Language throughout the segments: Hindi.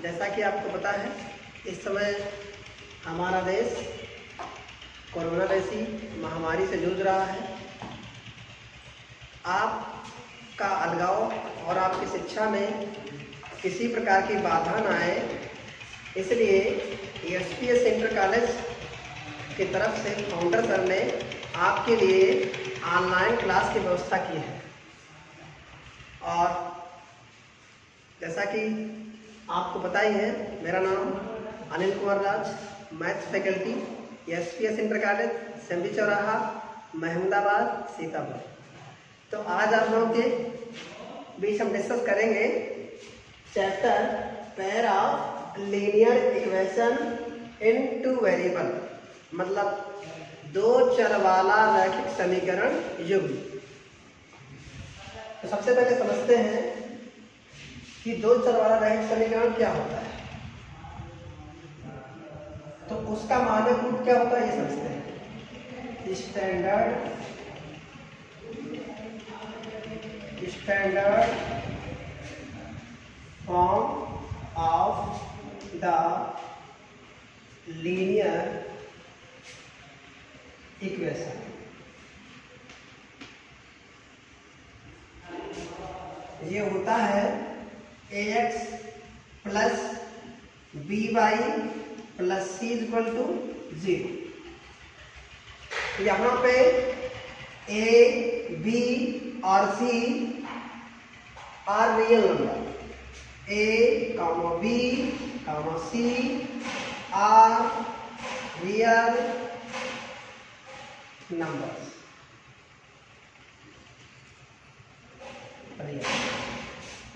जैसा कि आपको पता है इस समय हमारा देश कोरोना जैसी महामारी से जूझ रहा है। आपका अलगाव और आपकी शिक्षा में किसी प्रकार की बाधा न आए, इसलिए एसपीएस इंटर कॉलेज की तरफ से फाउंडर सर ने आपके लिए ऑनलाइन क्लास की व्यवस्था की है। और जैसा कि आपको पता ही है, मेरा नाम Anil Kumar Raj, maths faculty, SPS inter college, Sendi चौराहा, महमूदाबाद, सीतापुर। तो आज आप लोगों के बीच हम डिस्कस करेंगे chapter pair of linear equation in two variable, मतलब दो चर वाला रैखिक समीकरण युग्म। तो सबसे पहले समझते हैं कि दो चर वाला रैखिक समीकरण क्या होता है, तो उसका मानक रूप क्या होता है ये समझते हैं। Standard form of the linear equation. ये होता है ax plus B Y plus C equal to 0। यहाँ पे a, b और c are real number, a, b, c are real numbers.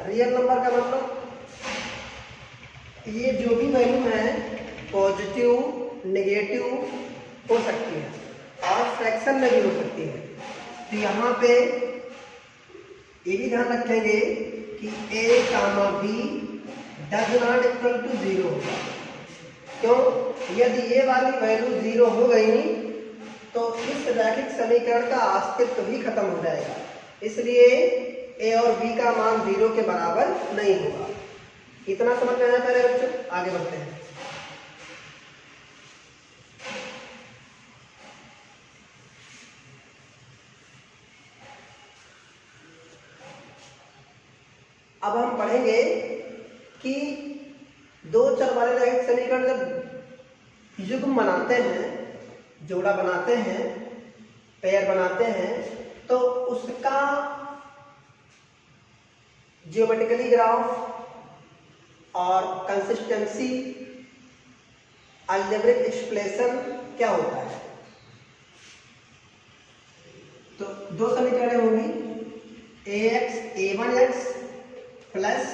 Real number का मतलब ये जो भी वैल्यू है पॉजिटिव, नेगेटिव हो सकती है और फ्रैक्शन में भी हो सकती है। तो यहाँ पे ये भी ध्यान रखेंगे कि a, b does not equal to 0 होगा। क्यों? यदि ये वाली वैल्यू 0 हो गई तो इस रैखिक समीकरण का अस्तित्व ही खत्म हो जाएगा। इसलिए a और b का मान 0 के बराबर नहीं होगा। इतना समझ में आया पहले बच्चों? आगे बढ़ते हैं। अब हम पढ़ेंगे कि दो चर वाले रैखिक समीकरण जब युग्म बनाते हैं, जोड़ा बनाते हैं, पेयर बनाते हैं, तो उसका ज्योमेट्रिकली ग्राफ और कंसिस्टेंसी, अलजेब्रिक एक्सप्रेशन क्या होता है। तो दो समीकरण होंगी a1x plus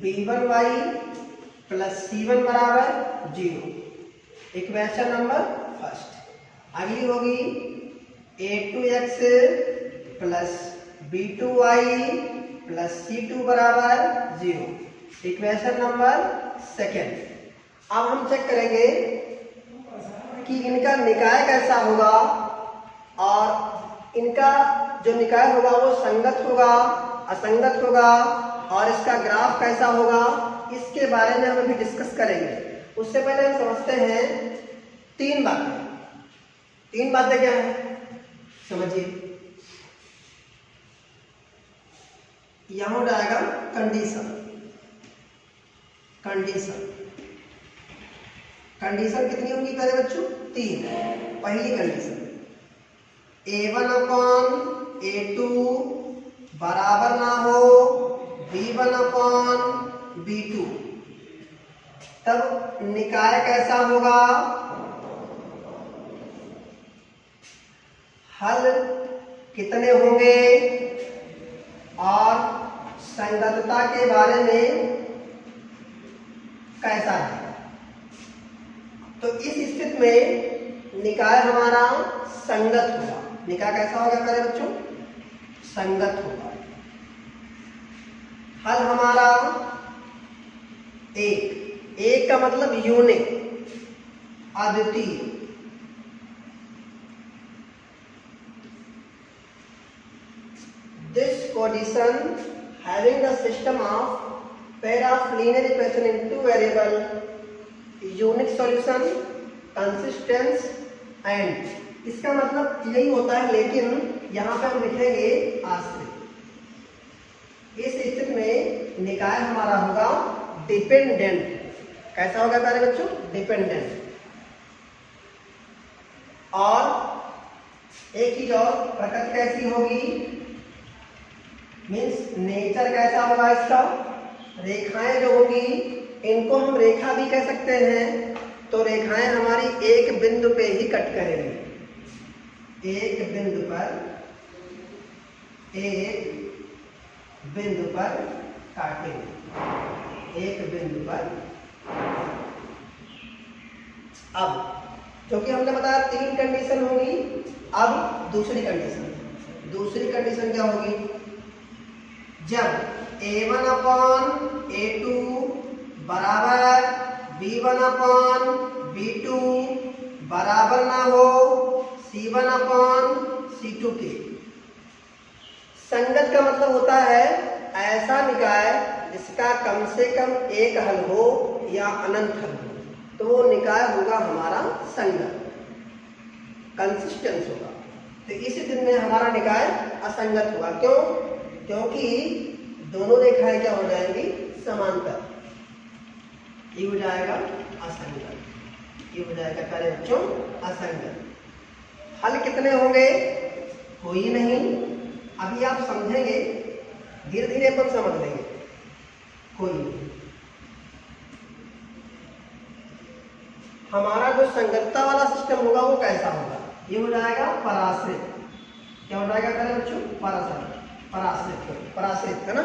b1y plus c1 बराबर 0, इक्वेशन नंबर फर्स्ट। अगली होगी a2x plus b2y plus c2 बराबर 0, इक्वेशन नंबर सेकेंड। अब हम चेक करेंगे कि इनका निकाय कैसा होगा और इनका जो निकाय होगा वो संगत होगा, असंगत होगा, और इसका ग्राफ कैसा होगा, इसके बारे में हम अभी डिस्कस करेंगे। उससे पहले हम समझते हैं तीन बातें। तीन बातें क्या है समझिए। यहां हो जाएगा कंडीशन। कंडीशन कितनी होगी पहले बच्चों? तीन। पहली कंडीशन a1 अपॉन a2 बराबर ना हो b1 अपॉन b2, तब निकाय कैसा होगा, हल कितने होंगे और संगतता के बारे में कैसा है। तो इस स्थिति में निकाय हमारा संगत होगा। निकाय कैसा होगा पहले बच्चों? संगत होगा। हल हमारा एक का मतलब यूनिक, अद्वितीय। This condition having the system of pair of linear equation in two variable, unique solution, consistence and, इसका मतलब यही होता है, लेकिन यहाँ पे हम लिखेंगे आश्रित। इस स्थिति में निकाय हमारा होगा डिपेंडेंट। कैसा होगा प्यारे बच्चों? डिपेंडेंट। और एक चीज और, प्रकृति कैसी होगी, मीन्स नेचर कैसा होगा इसका, रेखाएं जो होगी इनको हम रेखा भी कह सकते हैं। तो रेखाएं हमारी एक बिंदु पे ही कट करेंगी, एक बिंदु पर काटेंगे, एक बिंदु पर। अब क्योंकि हमने बताया 3 कंडीशन होगी, अब दूसरी कंडीशन क्या होगी, जब a1/a2 बराबर b1/b2 बराबर ना हो c1/c2 के। संगत का मतलब होता है ऐसा निकाय जिसका कम से कम एक हल हो या अनंत हल हो, तो वो निकाय होगा हमारा संगत, कंसिस्टेंस होगा। तो इसी दिन में हमारा निकाय असंगत होगा। क्यों? क्योंकि दोनों रेखाएं क्या हो जाएंगी, समांतर। ये हो जाएगा असंगत, ये हो जाएगा प्यारे बच्चों असंगत। हल कितने होंगे? कोई नहीं, अभी आप समझेंगे, धीरे धीरे अपन समझ लेंगे। कोई नहीं। हमारा जो संगतता वाला सिस्टम होगा वो कैसा होगा, ये हो जाएगा पराश्रित। क्या हो जाएगा प्यारे बच्चों? पराश्रित है ना,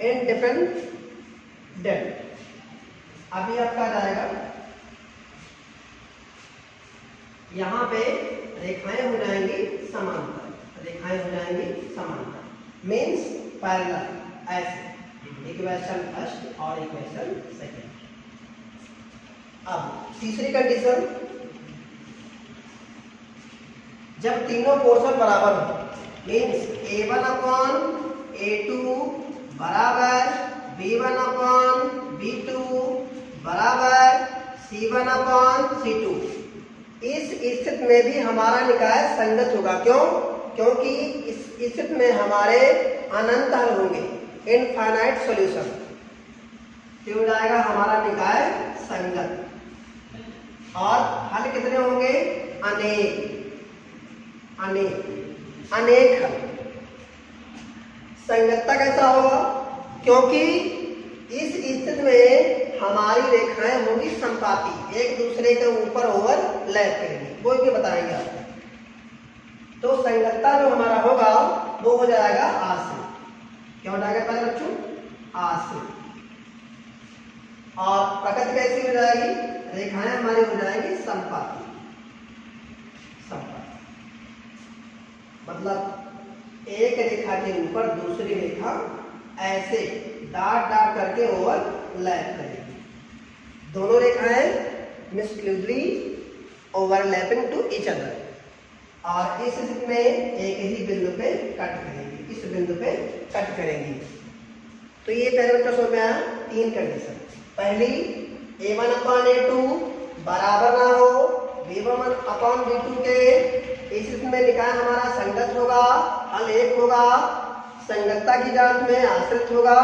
इंडिपेंडेंट। अभी आपका जाएगा, यहां पे रेखाएं हो जाएंगी समांतर, मीन्स पैरेलल, ऐसे इक्वेशन फर्स्ट और इक्वेशन सेकंड। अब तीसरी कंडीशन, जब तीनों पोर्शन बराबर हो, मीन्स a1/a2 बराबर b1/b2 बराबर c1/c2। इस स्थिति में भी हमारा निकाय संगत होगा। क्यों? क्योंकि इस स्थिति में हमारे अनंत हल होंगे, इनफाइनाइट सॉल्यूशन। तो हो जाएगा हमारा निकाय संगत। और हल कितने होंगे? अनेक हल। संगतता कैसा होगा? क्योंकि इस स्थिति में हमारी रेखाएं होंगी संपाती, एक दूसरे के ऊपर ओवरलैप करेंगी। वो भी बताएंगे आपको। तो संगतता जो हमारा होगा वो हो जाएगा आश्रित। क्या हो जाएगा पहले बच्चों? आश्रित। और प्रकृति कैसी हो जाएगी? रेखाएं हमारी हो जाएंगी संपाती। मतलब एक रेखा के ऊपर दूसरी रेखा ऐसे डाट करके ओवरलैप करेगी। दोनों रेखाएं मिसक्लूजली ओवरलैपिंग टू ईच अदर, और इस स्थिति में एक ही बिंदु पे कट करेंगी, इस बिंदु पे कट करेंगी। तो ये पहले बच्चा समझ में आया 3 कंडीशन। पहली, a1/a2 बराबर ना हो b1/b2 के, इस स्थिति में निकाय हमारा संगत होगा, हल एक होगा, संगतता की जांच में आश्रित होगा,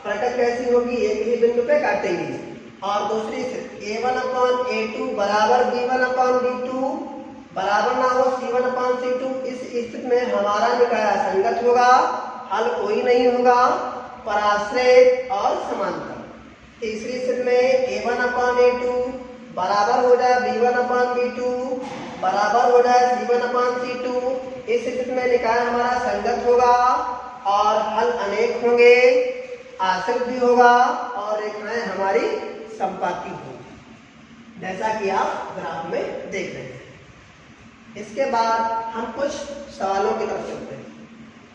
प्रकृति कैसी होगी? एक ही बिंदु पे काटेंगी। और दूसरी स्थिति, a1/a2 बराबर b1/b2 बराबर ना हो c1/c2, इस स्थिति में हमारा निकाय असंगत होगा, हल कोई नहीं होगा, पराश्रित और समांतर। तीसरी स्थिति में a1/a2 बराबर हो जाए b1/b2 बराबर हो जाए c1/c2, इस स्थिति में निकाय हमारा संगत होगा और हल अनेक होंगे, आश्रित भी होगा, और रेखाएं हमारी संपाती होंगी, जैसा कि आप ग्राफ में देख रहे हैं। इसके बाद हम कुछ सवालों की तरफ चलते हैं।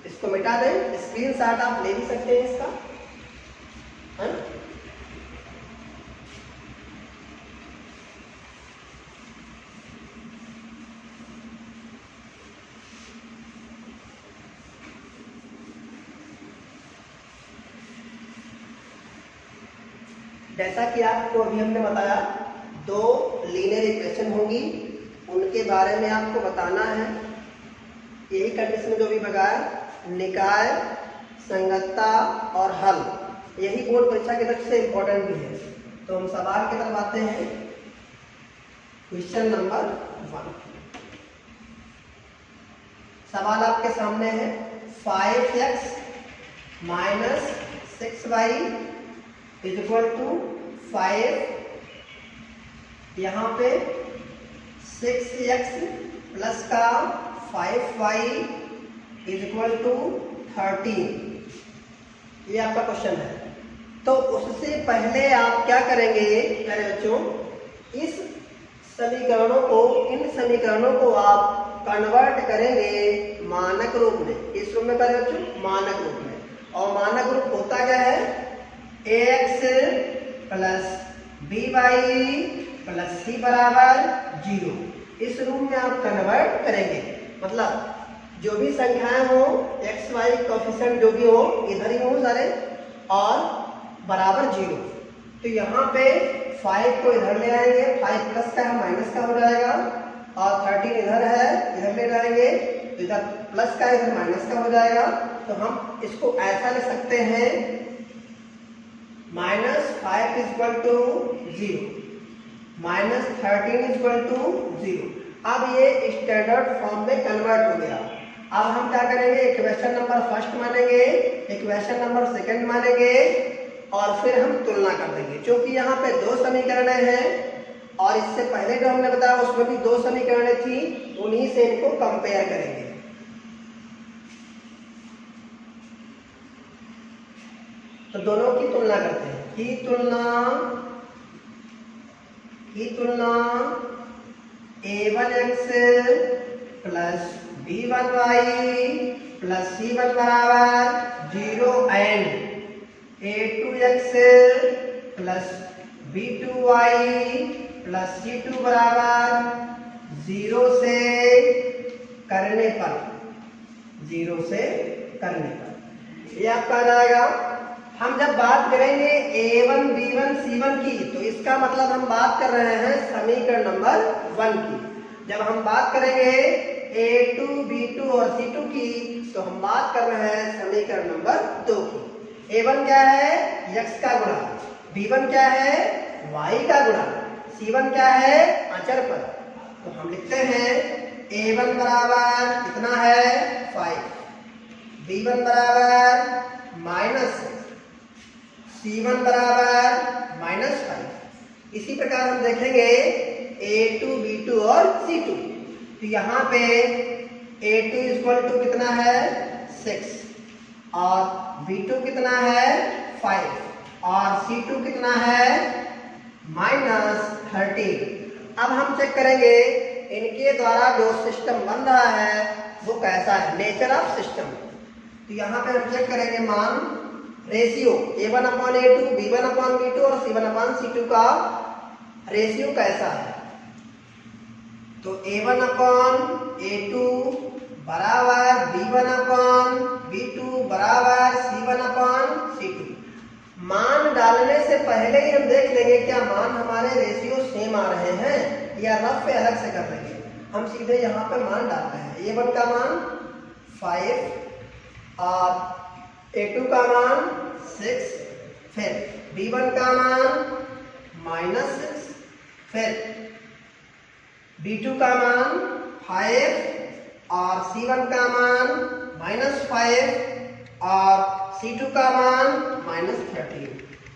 इसको मिटा दें, स्क्रीनशॉट आप ले भी सकते हैं इसका, है ना। जैसा कि आपको अभी हमने बताया, दो लीनियर इक्वेशन होंगी, उनके बारे में आपको बताना है। यही कंडीशन जो भी बताया, निकाय, संगतता और हल, यही बोर्ड परीक्षा की तरफ से इम्पोर्टेंट भी है। तो हम सवाल की तरफ आते हैं। क्वेश्चन नंबर 1, सवाल आपके सामने है 5x minus 6y is equal to 5, यहाँ पे 6x प्लस का 5y इज इक्वल टू 13, ये आपका क्वेश्चन है। तो उससे पहले आप क्या करेंगे प्यारे बच्चों, इन समीकरणों को आप कन्वर्ट करेंगे मानक रूप में। इस रूप में प्यारे बच्चों मानक रूप में, और मानक रूप होता क्या है, ax plus by plus c बराबर 0। इस रूप में आप कन्वर्ट करेंगे, मतलब जो भी संख्याएं हो, एक्स वाई कोएफिशिएंट जो भी हो, इधर ही हो सारे, और बराबर 0। तो यहाँ पे 5 को इधर ले आएंगे, 5 प्लस का है माइनस का हो जाएगा, और 13 इधर है, इधर ले जाएंगे, तो इधर प्लस का इधर माइनस का हो जाएगा। तो हम इसको ऐसा लिख सकते हैं, -5 is equal to 0, -13 is equal to 0। अब ये स्टैंडर्ड फॉर्म में कन्वर्ट हो गया। अब हम क्या करेंगे, इक्वेशन नंबर फर्स्ट मानेंगे, इक्वेशन नंबर सेकंड मानेंगे, और फिर हम तुलना कर देंगे। क्योंकि यहाँ पे दो समीकरणें हैं, और इससे पहले जो हमने बताया उसमें भी दो समीकरणें थी, उन्हीं से इनको कंपेयर करेंगे। तो दोनों की तुलना करते हैं। की तुलना a1x plus b1y plus c1 बराबर 0 and a2x plus b2y plus c2 बराबर 0 से करने पर, ये आपका आ जाएगा। हम जब बात करेंगे a1 b1 c1 की, तो इसका मतलब हम बात कर रहे हैं समीकरण नंबर 1 की। जब हम बात करेंगे a2 b2 और c2 की, तो हम बात कर रहे हैं समीकरण नंबर 2 की। a1 क्या है, x का गुणा, b1 क्या है, y का गुणा, c1 क्या है, अचर पर। तो हम लिखते हैं a1 बराबर कितना है, 5, b1 बराबर -6, c1 बराबर -5। इसी प्रकार हम देखेंगे a2 b2 और c2। तो यहाँ पे a2 इक्वल टू कितना है, 6, और b2 कितना है, 5, और c2 कितना है, -13। अब हम चेक करेंगे इनके द्वारा जो सिस्टम बन रहा है वो कैसा है, नेचर ऑफ सिस्टम। तो यहाँ पे हम चेक करेंगे मान रेशियो a1/a2, b1/b2 और c1/c2 का रेशियो कैसा है। तो a1/a2 बराबर b1/b2 बराबर c1/c2। मान डालने से पहले ही हम देख लेंगे क्या मान हमारे रेशियो सेम आ रहे हैं, या रफ पे अलग से कर लेंगे। हम सीधे यहाँ पे मान डालते हैं, a1 का मान 5 और a2 का मान 6, फिर b1 का मान -6, फिर b2 का मान 5 और c1 का मान -5 और c2 का मान -13।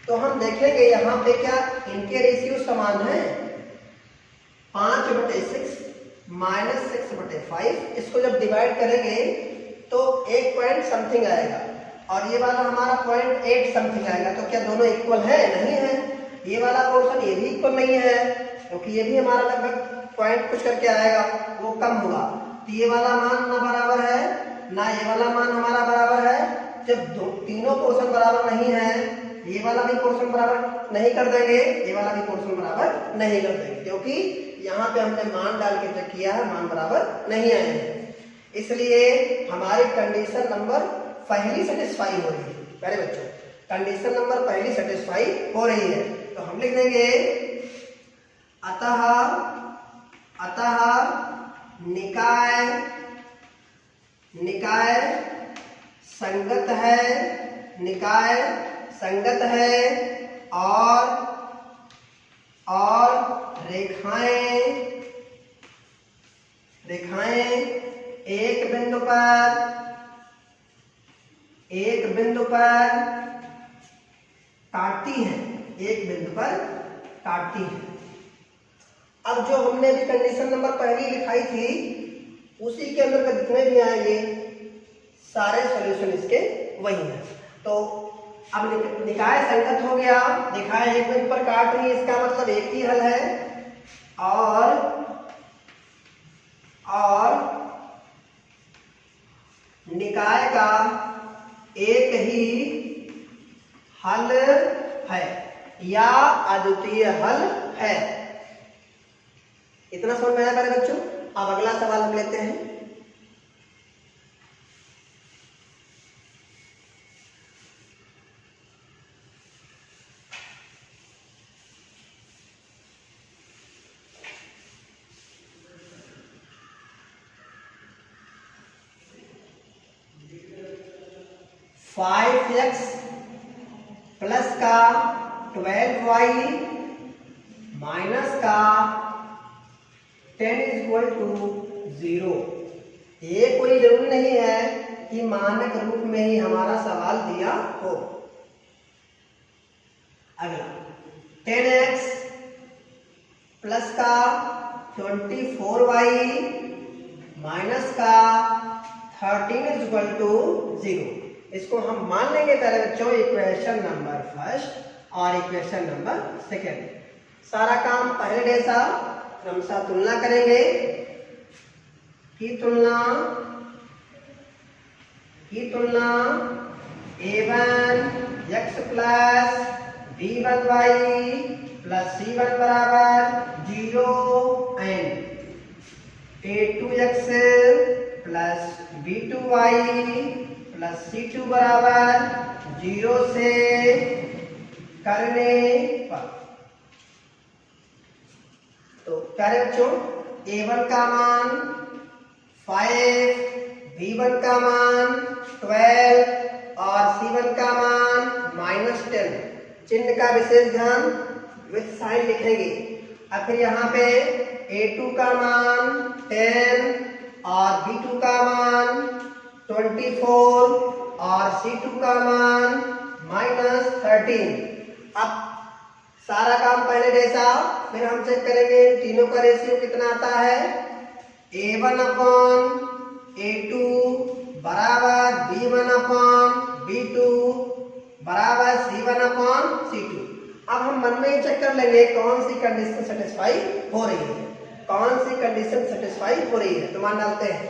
तो हम देखेंगे यहाँ पे क्या इनके रेशियो समान है, 5/6 -6/5। इसको जब डिवाइड करेंगे तो 1 पॉइंट समथिंग आएगा, और ये वाला हमारा 0.8 समथिंग आएगा। तो क्या दोनों इक्वल है, नहीं है। ये वाला पोर्शन ये भी इक्वल नहीं है, क्योंकि ये भी हमारा लगभग पॉइंट कुछ करके आएगा, वो कम होगा। तो ये वाला मान ना बराबर है ना ये वाला मान हमारा बराबर है। जब तीनों पोर्शन बराबर नहीं है, ये वाला भी पोर्शन बराबर नहीं कर देंगे, ये वाला भी पोर्शन बराबर नहीं कर देंगे, क्योंकि यहाँ पे हमने मान डाल के चेक किया है, मान बराबर नहीं आए हैं। इसलिए हमारी कंडीशन नंबर पहली सेटिस्फाई हो रही है। प्यारे बच्चों, कंडीशन नंबर पहली सेटिस्फाई हो रही है। तो हम लिख देंगे अतः निकाय संगत है और रेखाएं एक बिंदु पर काटती हैं। अब जो हमने भी कंडीशन नंबर पहली लिखाई थी उसी के अंदर का जितने भी आएंगे सारे सॉल्यूशन इसके वही हैं। तो अब निकाय संगत हो गया, निकाय एक बिंदु पर काट रही है, इसका मतलब एक ही हल है। और निकाय का एक ही हल है या अद्वितीय हल है। इतना समझ में आया मेरे बच्चों। अब अगला सवाल हम लेते हैं। फाइव एक्स प्लस का 12y माइनस का 10 = 0। ये कोई जरूरी नहीं है कि मानक रूप में ही हमारा सवाल दिया हो। अगला 10x प्लस का 24y माइनस का 13 = 0। इसको हम मान लेंगे पहले बच्चों इक्वेशन नंबर फर्स्ट और इक्वेशन नंबर सेकेंड। सारा काम पहले जैसा क्रमशः तुलना करेंगे। की तुलना a1 x plus b1y plus c1 बराबर 0 and a2 x plus b2y plus c2 बराबर 0 से करने पर। तो क्या है बच्चों, a1 का मान 5, b1 का मान 12 और c1 का मान -10। चिन्ह का विशेष ध्यान, विथ साइन लिखेंगे। अब फिर यहाँ पे a2 का मान 10 और b2 का मान 24 और c2 का मान -13। अब सारा काम पहले जैसा, फिर हम चेक करेंगे तीनों का रेशियो कितना आता है। a1/a2 बराबर b1/b2 बराबर c1/c2। अब हम मन में ही चेक कर लेंगे कौन सी कंडीशन सेटिस्फाई हो रही है। तो मान डालते हैं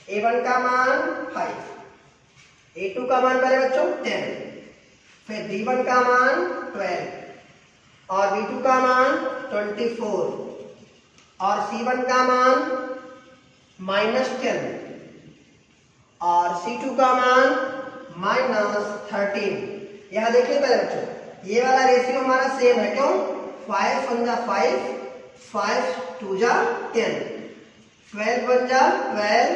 a1 का मान 5, a2 का मान पहले बच्चों 10, फिर b1 का मान 12 और b2 का मान 24 और c1 का मान -10 और c2 का मान -13। यहाँ देखिए पहले बच्चों, ये वाला रेशियो हमारा सेम है। क्यों? 5 1 जा 5, 5 2 जा 10, 12 1 जा 12,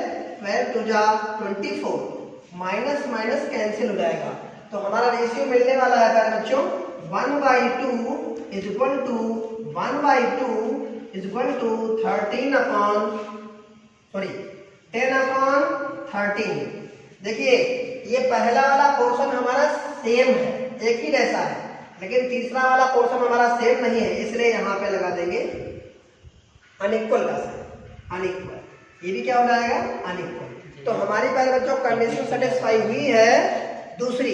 12 2 जा 24, माइनस माइनस कैंसिल हो जाएगा। तो हमारा रेशियो मिलने वाला है पहले बच्चों 1/2 = 10/13। देखिए ये पहला वाला पोर्शन हमारा सेम है, एक ही जैसा है, लेकिन तीसरा वाला पोर्शन हमारा सेम नहीं है, इसलिए यहाँ पे लगा देंगे अनइक्वल का साइन, अनइक्वल। ये भी क्या हो जाएगा? अनइक्वल। तो हमारी पहले बच्चों कंडीशन सेटिस्फाई हुई है। दूसरी